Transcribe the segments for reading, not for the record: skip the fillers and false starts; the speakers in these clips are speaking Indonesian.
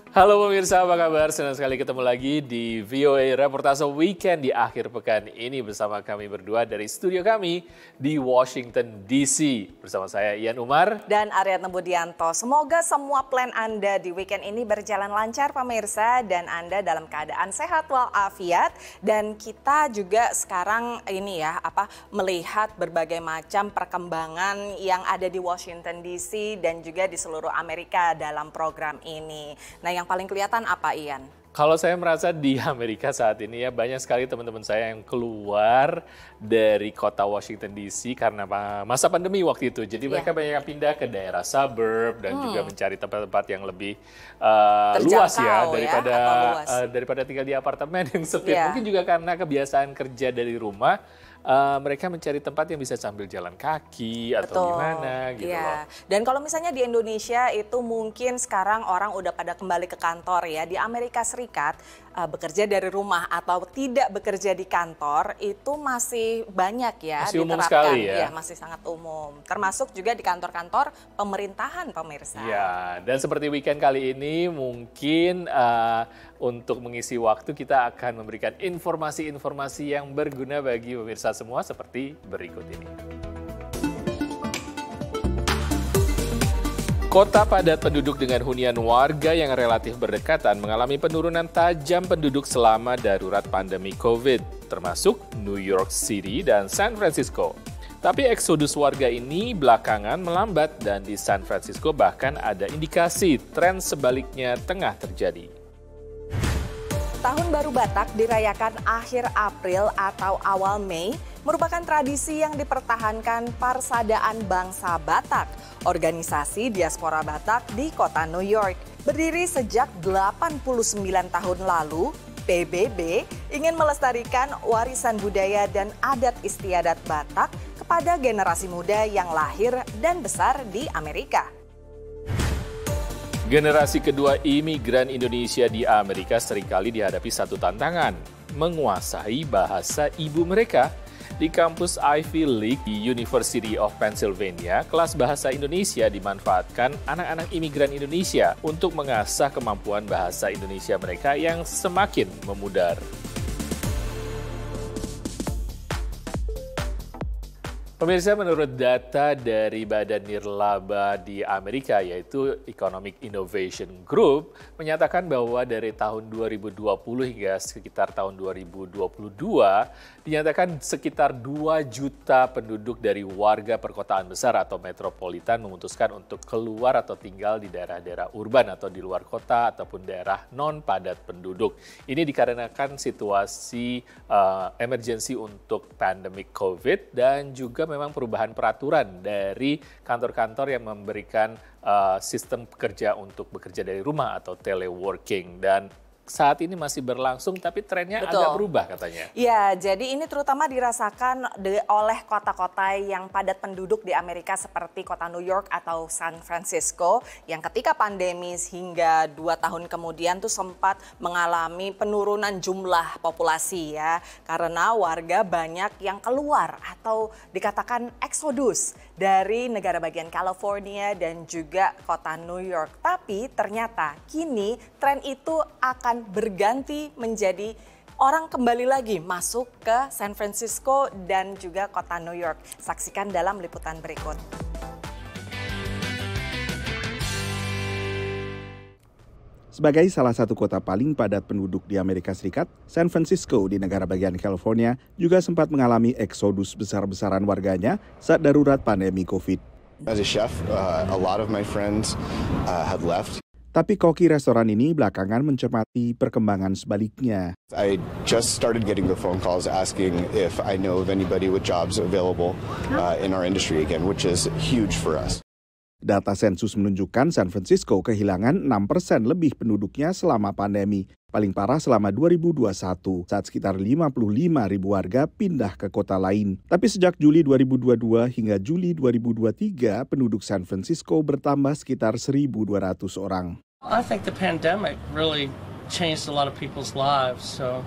Halo pemirsa, apa kabar? Senang sekali ketemu lagi di VOA Reportase Weekend di akhir pekan ini bersama kami berdua dari studio kami di Washington DC. Bersama saya Ian Umar dan Aryatna Budianto. Semoga semua plan Anda di weekend ini berjalan lancar pemirsa dan Anda dalam keadaan sehat walafiat. Dan kita juga sekarang melihat berbagai macam perkembangan yang ada di Washington DC dan juga di seluruh Amerika dalam program ini. Nah, yang paling kelihatan apa, Ian? Kalau saya merasa di Amerika saat ini ya banyak sekali teman-teman saya yang keluar dari kota Washington DC karena masa pandemi waktu itu. Jadi mereka banyak yang pindah ke daerah suburb dan juga mencari tempat-tempat yang lebih luas ya daripada tinggal di apartemen yang sempit. Mungkin juga karena kebiasaan kerja dari rumah. Mereka mencari tempat yang bisa sambil jalan kaki atau gimana gitu loh. Dan kalau misalnya di Indonesia itu mungkin sekarang orang udah pada kembali ke kantor ya. Di Amerika Serikat bekerja dari rumah atau tidak bekerja di kantor itu masih banyak ya masih umum diterapkan. Sekali ya. Masih sangat umum. Termasuk juga di kantor-kantor pemerintahan pemirsa. Ya, dan seperti weekend kali ini mungkin untuk mengisi waktu kita akan memberikan informasi-informasi yang berguna bagi pemirsa semua seperti berikut ini. Kota padat penduduk dengan hunian warga yang relatif berdekatan mengalami penurunan tajam penduduk selama darurat pandemi COVID, termasuk New York City dan San Francisco. Tapi eksodus warga ini belakangan melambat dan di San Francisco bahkan ada indikasi tren sebaliknya tengah terjadi. Tahun Baru Batak dirayakan akhir April atau awal Mei merupakan tradisi yang dipertahankan Parsadaan Bangsa Batak, organisasi diaspora Batak di kota New York. Berdiri sejak 89 tahun lalu, PBB ingin melestarikan warisan budaya dan adat istiadat Batak kepada generasi muda yang lahir dan besar di Amerika. Generasi kedua imigran Indonesia di Amerika seringkali dihadapi satu tantangan, menguasai bahasa ibu mereka. Di kampus Ivy League di University of Pennsylvania, kelas bahasa Indonesia dimanfaatkan anak-anak imigran Indonesia untuk mengasah kemampuan bahasa Indonesia mereka yang semakin memudar. Pemirsa, menurut data dari Badan Nirlaba di Amerika yaitu Economic Innovation Group menyatakan bahwa dari tahun 2020 hingga sekitar tahun 2022 dinyatakan sekitar 2 juta penduduk dari warga perkotaan besar atau metropolitan memutuskan untuk keluar atau tinggal di daerah-daerah urban atau di luar kota ataupun daerah non padat penduduk. Ini dikarenakan situasi emergensi untuk pandemic COVID dan juga memang perubahan peraturan dari kantor-kantor yang memberikan sistem kerja untuk bekerja dari rumah atau teleworking dan saat ini masih berlangsung tapi trennya agak berubah katanya. Ya, jadi ini terutama dirasakan oleh kota-kota yang padat penduduk di Amerika seperti kota New York atau San Francisco yang ketika pandemi hingga 2 tahun kemudian tuh sempat mengalami penurunan jumlah populasi ya. Karena warga banyak yang keluar atau dikatakan eksodus dari negara bagian California dan juga kota New York. Tapi ternyata kini tren itu akan berganti menjadi orang kembali lagi masuk ke San Francisco dan juga kota New York. Saksikan dalam liputan berikut. Sebagai salah satu kota paling padat penduduk di Amerika Serikat, San Francisco di negara bagian California juga sempat mengalami eksodus besar-besaran warganya saat darurat pandemi COVID. As a chef, a lot of my friends have left. Tapi koki restoran ini belakangan mencermati perkembangan sebaliknya. I just started getting the phone calls asking if I know of anybody with jobs available in our industry again, which is huge for us. Data sensus menunjukkan San Francisco kehilangan 6% lebih penduduknya selama pandemi. Paling parah selama 2021 saat sekitar 55.000 warga pindah ke kota lain. Tapi sejak Juli 2022 hingga Juli 2023, penduduk San Francisco bertambah sekitar 1.200 orang. I think the pandemic really changed a lot of people's lives, so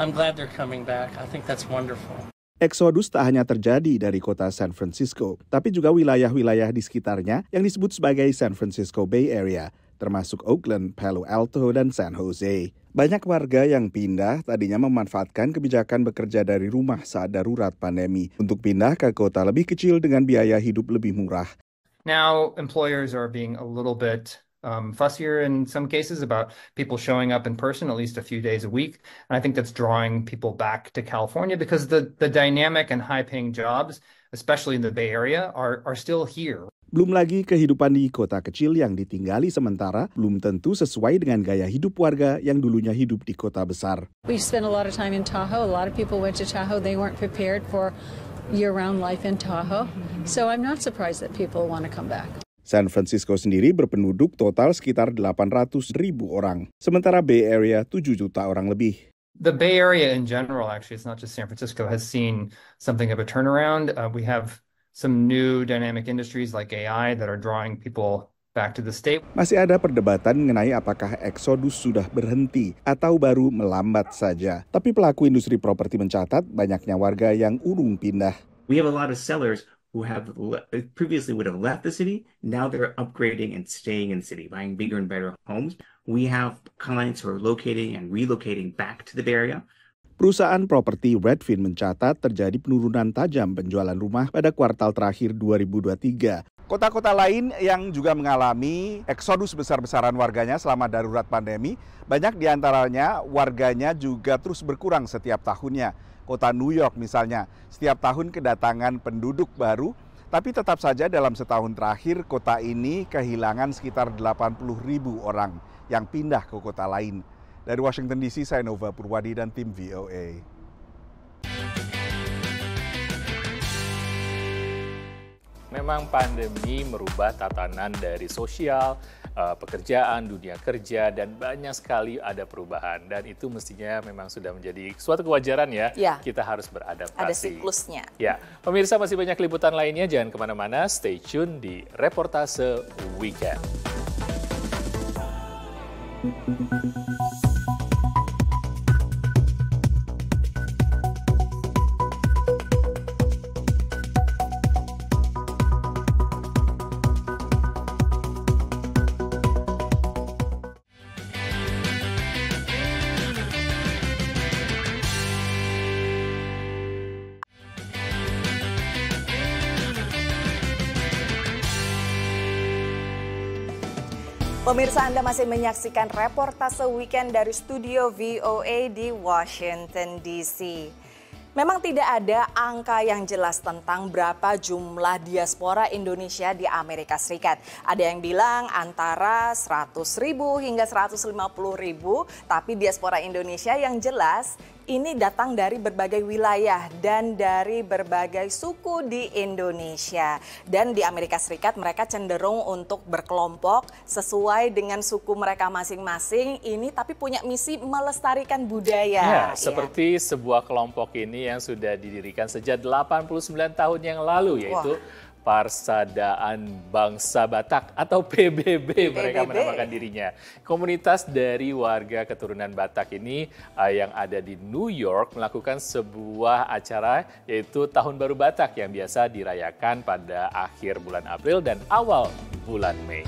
I'm glad they're coming back. I think that's wonderful. Eksodus tak hanya terjadi dari kota San Francisco, tapi juga wilayah-wilayah di sekitarnya yang disebut sebagai San Francisco Bay Area. termasuk Oakland, Palo Alto, dan San Jose. Banyak warga yang pindah tadinya memanfaatkan kebijakan bekerja dari rumah saat darurat pandemi untuk pindah ke kota lebih kecil dengan biaya hidup lebih murah. Now employers are being a little bit fussier in some cases about people showing up in person at least a few days a week. And I think that's drawing people back to California because the dynamic and high-paying jobs, especially in the Bay Area, are still here. Belum lagi kehidupan di kota kecil yang ditinggali sementara belum tentu sesuai dengan gaya hidup warga yang dulunya hidup di kota besar. We spent a lot of time in Tahoe. A lot of people went to Tahoe. They weren't prepared for year-round life in Tahoe. So I'm not surprised that people want to come back. San Francisco sendiri berpenduduk total sekitar 800.000 orang, sementara Bay Area 7 juta orang lebih. The Bay Area in general, actually, it's not just San Francisco, has seen something of a turnaround. We have some new dynamic industries like AI that are drawing people back to the state. Masih ada perdebatan mengenai apakah eksodus sudah berhenti atau baru melambat saja. Tapi pelaku industri properti mencatat banyaknya warga yang urung pindah. We have a lot of sellers who have previously would have left the city. Now they're upgrading and staying in the city, buying bigger and better homes. We have clients who are locating and relocating back to the Bay Area. Perusahaan properti Redfin mencatat terjadi penurunan tajam penjualan rumah pada kuartal terakhir 2023. Kota-kota lain yang juga mengalami eksodus besar-besaran warganya selama darurat pandemi, banyak diantaranya warganya juga terus berkurang setiap tahunnya. Kota New York misalnya, setiap tahun kedatangan penduduk baru, tapi tetap saja dalam setahun terakhir kota ini kehilangan sekitar 80.000 orang yang pindah ke kota lain. Dari Washington DC, saya Nova Purwadi dan tim VOA. Memang pandemi merubah tatanan dari sosial, pekerjaan, dunia kerja, dan banyak sekali ada perubahan. Dan itu mestinya memang sudah menjadi suatu kewajaran ya, kita harus beradaptasi. Ada siklusnya. Ya, pemirsa masih banyak liputan lainnya, jangan kemana-mana, stay tune di Reportase Weekend. Pemirsa, Anda masih menyaksikan Reportase Weekend dari studio VOA di Washington DC. Memang tidak ada angka yang jelas tentang berapa jumlah diaspora Indonesia di Amerika Serikat. Ada yang bilang antara 100.000 hingga 150.000, tapi diaspora Indonesia yang jelas ini datang dari berbagai wilayah dan dari berbagai suku di Indonesia. Dan di Amerika Serikat mereka cenderung untuk berkelompok sesuai dengan suku mereka masing-masing ini, tapi punya misi melestarikan budaya. Ya, seperti sebuah kelompok ini yang sudah didirikan sejak 89 tahun yang lalu, yaitu Parsadaan Bangsa Batak atau PBB mereka menamakan dirinya. Komunitas dari warga keturunan Batak ini yang ada di New York melakukan sebuah acara yaitu Tahun Baru Batak yang biasa dirayakan pada akhir bulan April dan awal bulan Mei.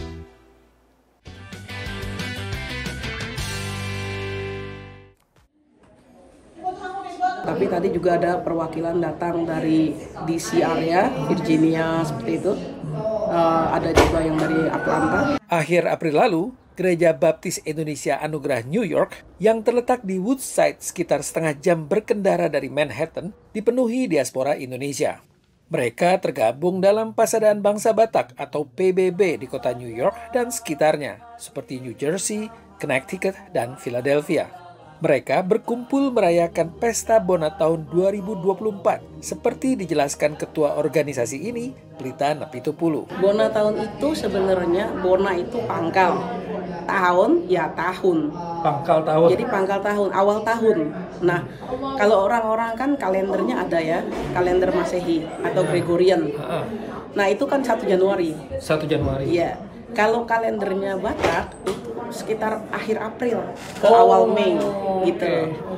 Tapi tadi juga ada perwakilan datang dari DC area, Virginia, seperti itu. Ada juga yang dari Atlanta. Akhir April lalu, Gereja Baptis Indonesia Anugerah New York yang terletak di Woodside sekitar setengah jam berkendara dari Manhattan dipenuhi diaspora Indonesia. Mereka tergabung dalam Parsadaan Bangsa Batak atau PBB di kota New York dan sekitarnya, seperti New Jersey, Connecticut, dan Philadelphia. Mereka berkumpul merayakan Pesta Bona tahun 2024, seperti dijelaskan Ketua organisasi ini, Pelita Napitupulu. Bona tahun itu sebenarnya, Bona itu pangkal. Tahun, ya tahun. Pangkal tahun? Jadi pangkal tahun, awal tahun. Nah, kalau orang-orang kan kalendernya ada ya, kalender Masehi atau Gregorian. Nah, itu kan 1 Januari. 1 Januari? Iya. Kalau kalendernya Batak itu sekitar akhir April ke awal Mei gitu.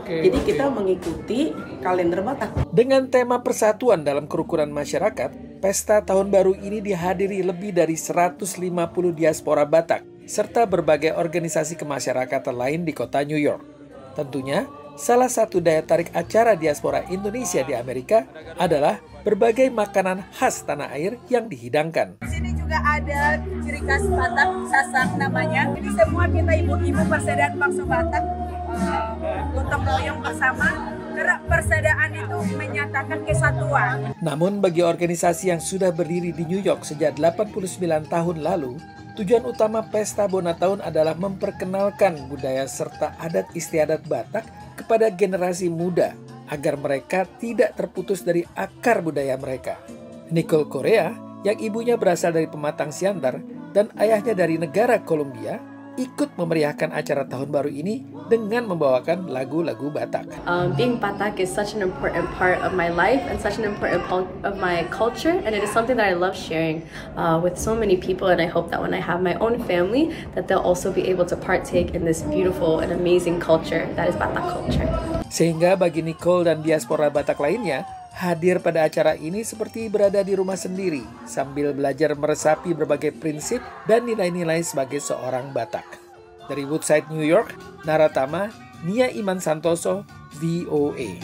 Jadi kita mengikuti kalender Batak. Dengan tema persatuan dalam kerukunan masyarakat, pesta tahun baru ini dihadiri lebih dari 150 diaspora Batak serta berbagai organisasi kemasyarakatan lain di kota New York. Tentunya, salah satu daya tarik acara diaspora Indonesia di Amerika adalah berbagai makanan khas tanah air yang dihidangkan. Di sini juga ada ciri khas Batak, sasang namanya. Ini semua kita ibu-ibu persaudaraan bangsa Batak gotong royong bersama. Karena persaudaraan itu menyatakan kesatuan. Namun bagi organisasi yang sudah berdiri di New York sejak 89 tahun lalu, tujuan utama Pesta Bona Tahun adalah memperkenalkan budaya serta adat istiadat Batak kepada generasi muda agar mereka tidak terputus dari akar budaya mereka. Nicole Korea, yang ibunya berasal dari Pematang Siantar dan ayahnya dari negara Kolombia, ikut memeriahkan acara tahun baru ini dengan membawakan lagu-lagu Batak. Being Batak is such an important part of my life and such an important part of my culture, and it is something that I love sharing with so many people, and I hope that when I have my own family that they'll also be able to partake in this beautiful and amazing culture that is Batak culture. Sehingga bagi Nicole dan diaspora Batak lainnya, hadir pada acara ini seperti berada di rumah sendiri sambil belajar meresapi berbagai prinsip dan nilai-nilai sebagai seorang Batak. Dari Woodside, New York, Naratama, Nia Iman Santoso, VOA.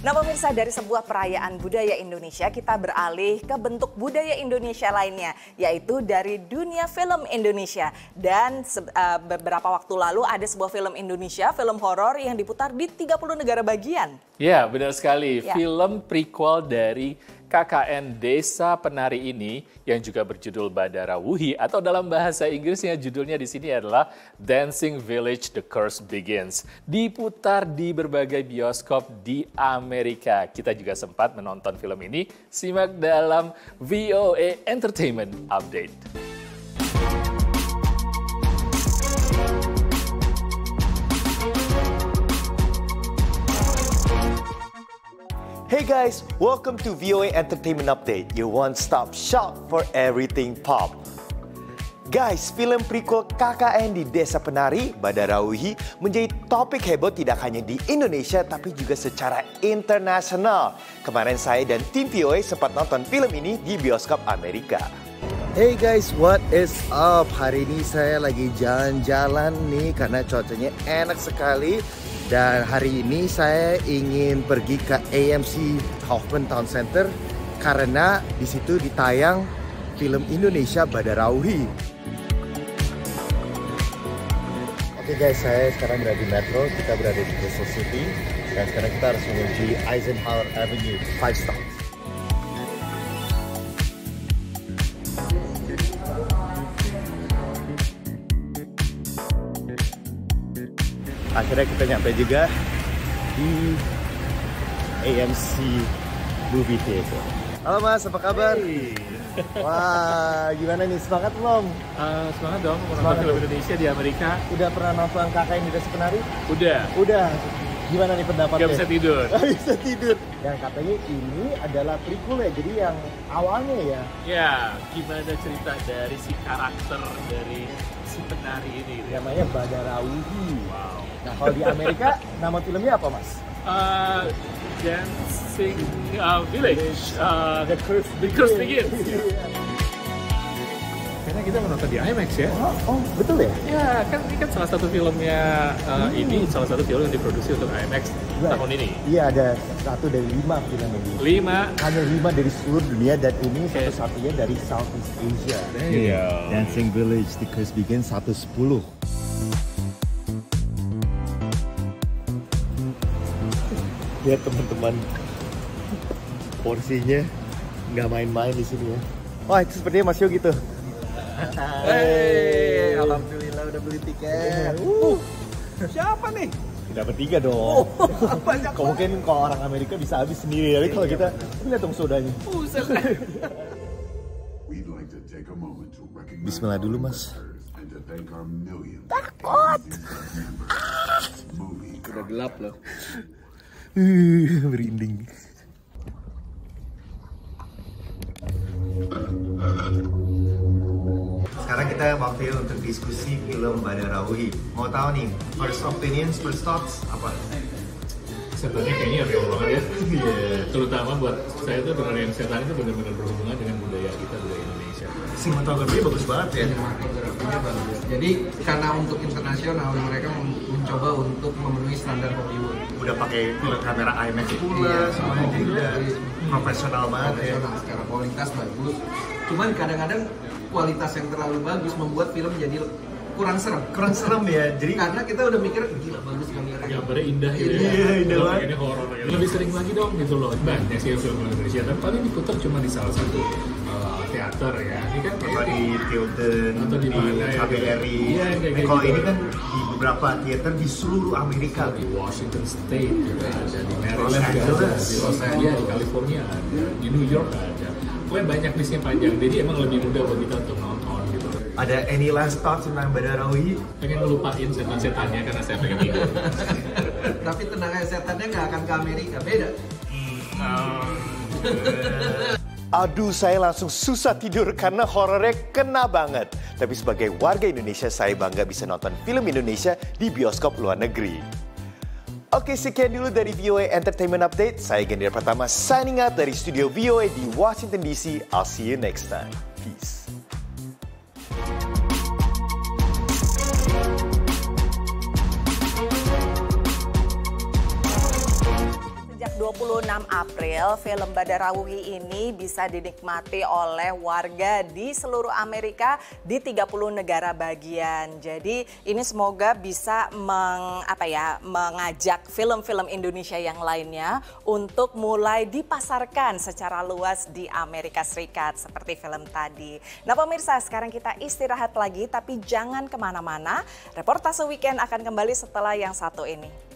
Nah pemirsa, dari sebuah perayaan budaya Indonesia kita beralih ke bentuk budaya Indonesia lainnya, yaitu dari dunia film Indonesia. Dan beberapa waktu lalu ada sebuah film Indonesia, film horor yang diputar di 30 negara bagian. Ya, benar sekali. Ya. Film prequel dari KKN Desa Penari ini yang juga berjudul Badara Wuhi, atau dalam bahasa Inggrisnya judulnya di sini adalah Dancing Village The Curse Begins. Diputar di berbagai bioskop di Amerika. Kita juga sempat menonton film ini. Simak dalam VOA Entertainment Update. Hey guys, welcome to VOA Entertainment Update, your one-stop shop for everything pop. Guys, film prequel KKN di Desa Penari, Badara Wuhi, menjadi topik heboh tidak hanya di Indonesia, tapi juga secara internasional. Kemarin saya dan tim VOA sempat nonton film ini di bioskop Amerika. Hey guys, what is up? Hari ini saya lagi jalan-jalan nih karena cuacanya enak sekali. Dan hari ini saya ingin pergi ke AMC Kaufman Town Center karena di situ ditayang film Indonesia Badara Wuhi. Oke guys, saya sekarang berada di Metro, kita berada di Bristol City dan sekarang kita harus menuju Eisenhower Avenue 5 stops. Akhirnya kita nyampe juga di AMC Movie Theater. Halo Mas, apa kabar? Hey. Wah, gimana nih? Semangat belum? Semangat dong, menonton film Indonesia di Amerika. Udah pernah nonton KKN di Desa Penari? Udah. Gimana nih pendapatnya? Gak bisa tidur. Gak bisa tidur. Dan katanya ini adalah prequel ya, jadi yang awalnya ya? Ya, gimana cerita dari si karakter dari si penari ini? Namanya Badara Wuhi. Wow. Nah, kalau di Amerika, nama filmnya apa, Mas? Dancing Village. The Curse Begins. Karena kita menonton di IMAX ya. Oh, betul ya? Ya, kan ini kan salah satu filmnya ini salah satu film yang diproduksi untuk IMAX tahun ini. Iya, ada 1 dari 5 film ini. 5? Hanya 5 dari seluruh dunia dan ini satu-satunya dari Southeast Asia. Dancing Village, The Curse Begins 1/10. Lihat teman-teman, porsinya nggak main-main di sini ya. Wah, itu sepertinya Mas Yo gitu. Hey, alhamdulillah udah beli tiket. Siapa nih? Dapat 3 dong. Mungkin kalau orang Amerika bisa habis sendiri, tapi kalau kita lihat dong sodanya. Bismillah dulu Mas. Takut. Udah gelap loh. Merinding. Sekarang kita waktunya untuk diskusi film Badara Wuhi. Mau tahu nih, first opinions, first thoughts apa? setannya kayaknya real banget ya. Terutama buat saya tuh benar yang setan itu benar-benar berhubungan dengan budaya kita, budaya Indonesia. Sinematografinya bagus banget ya. Sinematografinya bagus. Jadi karena untuk internasional mereka mencoba untuk memenuhi standar Hollywood. Udah pakai kamera IMAX pula, semuanya jadi udah profesional banget ya. Secara kualitas bagus. Cuman kadang-kadang kualitas yang terlalu bagus membuat film jadi kurang serem ya. Jadi karena kita udah mikir gila bagus kameranya. Gambarnya indah gitu ya. Iya, indah banget. Ini horor gitu. Lebih sering lagi dong gitu loh. Banyak sih film Indonesia, tapi paling diputar cuma di salah satu teater ya. Ini kan atau di Tilden, atau di KBRI. Iya, kalau gitu. ini kan di beberapa teater di seluruh Amerika. Di Washington State juga ada, di Los Maryland Angeles, di Los Angeles, di California ada, di New York ada. Pokoknya banyak listnya panjang, jadi emang lebih mudah buat kita untuk nonton gitu. Ada any last thoughts tentang Badarawi? Pengen ngelupain setan-setannya karena saya pengen tidur. Tapi tenang aja, setannya nggak akan ke Amerika, beda. Aduh, saya langsung susah tidur karena horornya kena banget. Tapi sebagai warga Indonesia, saya bangga bisa nonton film Indonesia di bioskop luar negeri. Oke, sekian dulu dari VOA Entertainment Update. Saya Gendera Pratama signing out dari studio VOA di Washington DC. I'll see you next time. Peace. Sejak 26 April, film Badarawi ini bisa dinikmati oleh warga di seluruh Amerika di 30 negara bagian. Jadi ini semoga bisa mengajak film-film Indonesia yang lainnya untuk mulai dipasarkan secara luas di Amerika Serikat seperti film tadi. Nah pemirsa, sekarang kita istirahat lagi tapi jangan kemana-mana. Reportase Weekend akan kembali setelah yang satu ini.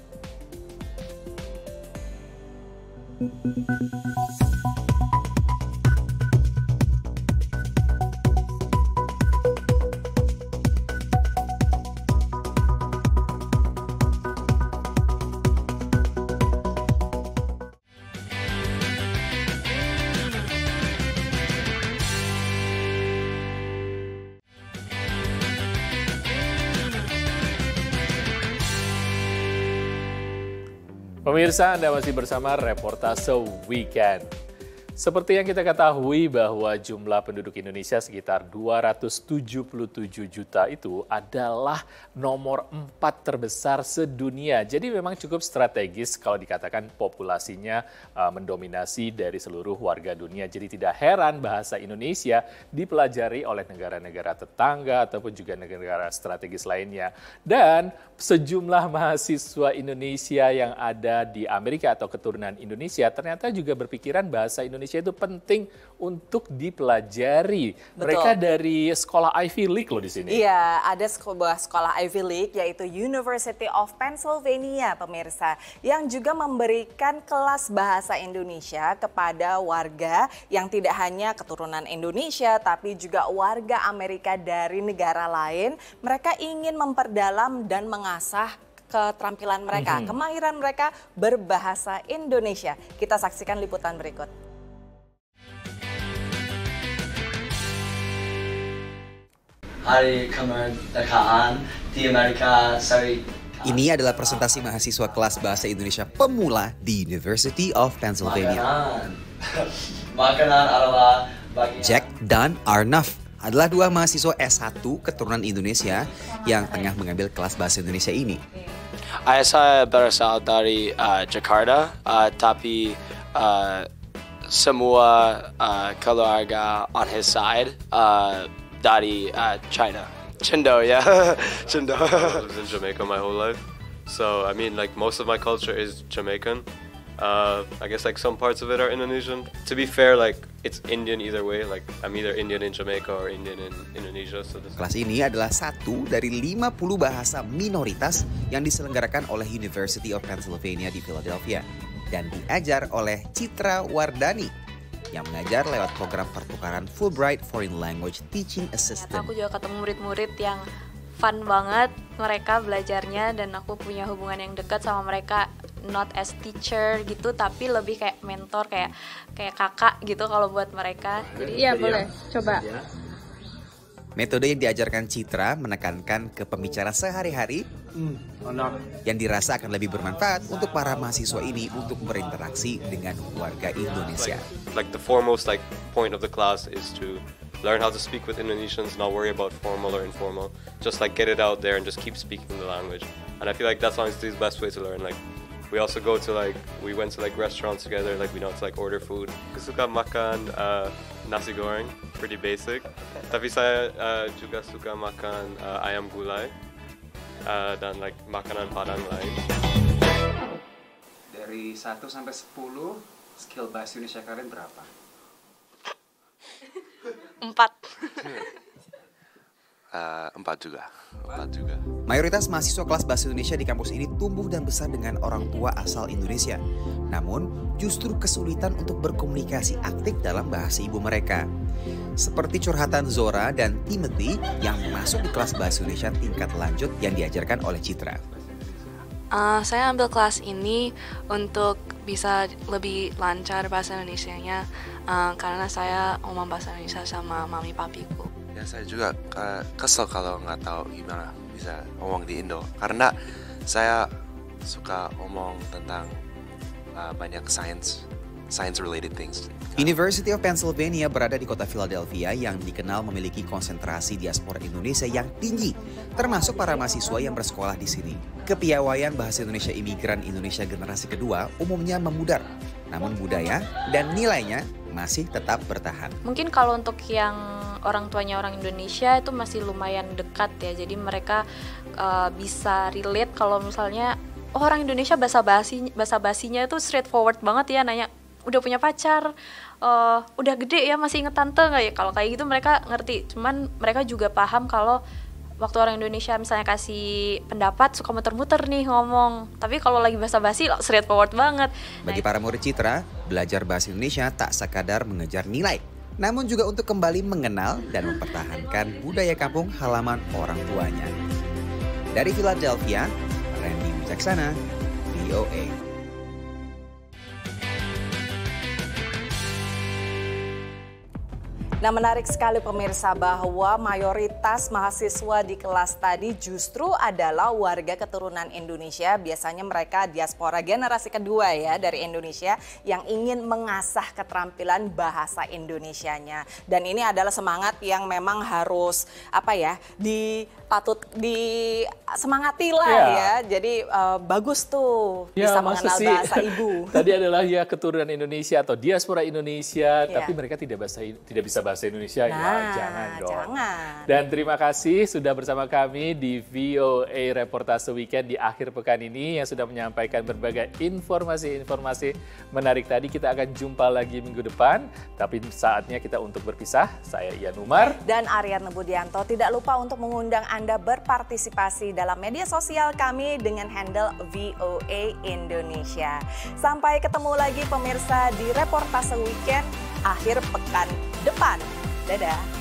Pemirsa, Anda masih bersama Reportase Weekend. Seperti yang kita ketahui bahwa jumlah penduduk Indonesia sekitar 277 juta itu adalah nomor 4 terbesar sedunia. Jadi memang cukup strategis kalau dikatakan populasinya mendominasi dari seluruh warga dunia. Jadi tidak heran bahasa Indonesia dipelajari oleh negara-negara tetangga ataupun juga negara strategis lainnya. Dan sejumlah mahasiswa Indonesia yang ada di Amerika atau keturunan Indonesia ternyata juga berpikiran bahasa Indonesia itu penting untuk dipelajari. Betul. Mereka dari sekolah Ivy League loh di sini. Iya, ada sebuah sekolah Ivy League yaitu University of Pennsylvania, pemirsa, yang juga memberikan kelas bahasa Indonesia kepada warga yang tidak hanya keturunan Indonesia tapi juga warga Amerika dari negara lain. Mereka ingin memperdalam dan mengasah keterampilan mereka, kemahiran mereka berbahasa Indonesia. Kita saksikan liputan berikut. Hari kemerdekaan di Amerika Serikat. Ini adalah presentasi mahasiswa kelas bahasa Indonesia pemula di University of Pennsylvania. Makanan adalah bagian. Jack dan Arnaf adalah dua mahasiswa S1 keturunan Indonesia yang tengah mengambil kelas bahasa Indonesia ini. Saya berasal dari Jakarta, tapi semua keluarga on his side dari China. Chindo, yeah. Chindo. I lived in Jamaica my whole life. So, I mean, like, most of my culture is Jamaican. I guess, like, some parts of it are Indonesian. To be fair, like, it's Indian either way. Like, I'm either Indian in Jamaica or Indian in Indonesia. So Kelas ini adalah satu dari 50 bahasa minoritas yang diselenggarakan oleh University of Pennsylvania di Philadelphia dan diajar oleh Citra Wardani yang mengajar lewat program pertukaran Fulbright Foreign Language Teaching Assistant. Aku juga ketemu murid-murid yang fun banget mereka belajarnya dan aku punya hubungan yang dekat sama mereka, not as teacher gitu tapi lebih kayak mentor, kayak kakak gitu kalau buat mereka. Jadi iya boleh coba. Metode yang diajarkan Citra menekankan ke pembicara sehari-hari yang dirasa akan lebih bermanfaat untuk para mahasiswa ini untuk berinteraksi dengan warga Indonesia. Like the foremost point of the class is to learn how to speak with Indonesians, not worry about formal or informal. Just get it out there and just keep speaking the language. And I feel like that's honestly the best way to learn. We also go to we went to restaurants together. We know how to order food. Suka makan nasi goreng, pretty basic. Tapi saya juga suka makan ayam gulai dan makanan Padang lain. Dari 1 sampai 10, skill bahasa Indonesia kalian berapa? 4. 4 juga. Mayoritas mahasiswa kelas bahasa Indonesia di kampus ini tumbuh dan besar dengan orang tua asal Indonesia. Namun, justru kesulitan untuk berkomunikasi aktif dalam bahasa ibu mereka. Seperti curhatan Zora dan Timothy yang masuk di kelas bahasa Indonesia tingkat lanjut yang diajarkan oleh Citra. Saya ambil kelas ini untuk bisa lebih lancar bahasa Indonesianya karena saya ngomong bahasa Indonesia sama mami papiku. Ya, saya juga kesel kalau nggak tahu gimana bisa ngomong di Indo. Karena saya suka ngomong tentang banyak science-related things. University of Pennsylvania berada di kota Philadelphia yang dikenal memiliki konsentrasi diaspora Indonesia yang tinggi, termasuk para mahasiswa yang bersekolah di sini. Kepiawaian bahasa Indonesia imigran Indonesia generasi kedua umumnya memudar, namun budaya dan nilainya masih tetap bertahan. Mungkin kalau untuk yang orang tuanya orang Indonesia itu masih lumayan dekat ya, jadi mereka bisa relate kalau misalnya orang Indonesia bahasa basinya itu straightforward banget ya, nanya udah punya pacar, udah gede ya masih inget tante nggak ya, kalau kayak gitu mereka ngerti. Cuman mereka juga paham kalau waktu orang Indonesia misalnya kasih pendapat suka muter-muter nih ngomong, tapi kalau lagi bahasa basi straightforward banget. Bagi para murid Citra, belajar bahasa Indonesia tak sekadar mengejar nilai, namun juga untuk kembali mengenal dan mempertahankan budaya kampung halaman orang tuanya. Dari Philadelphia, Randy Wijaksana, VOA. Nah, menarik sekali pemirsa bahwa mayoritas mahasiswa di kelas tadi justru adalah warga keturunan Indonesia. Biasanya mereka diaspora generasi kedua ya dari Indonesia yang ingin mengasah keterampilan bahasa Indonesianya. Dan ini adalah semangat yang memang harus patut disemangati lah ya. Jadi bagus tuh bisa mengenal bahasa ibu. Tadi adalah ya keturunan Indonesia atau diaspora Indonesia, tapi mereka tidak bisa bahasa Indonesia. Ya, jangan dong. Jangan. Dan terima kasih sudah bersama kami di VOA Reportase Weekend di akhir pekan ini yang sudah menyampaikan berbagai informasi-informasi menarik tadi. Kita akan jumpa lagi minggu depan, tapi saatnya kita untuk berpisah. Saya Ian Umar dan Aryan Budianto. Tidak lupa untuk mengundang Anda berpartisipasi dalam media sosial kami dengan handle VOA Indonesia. Sampai ketemu lagi pemirsa di Reportase Weekend akhir pekan depan. Dadah.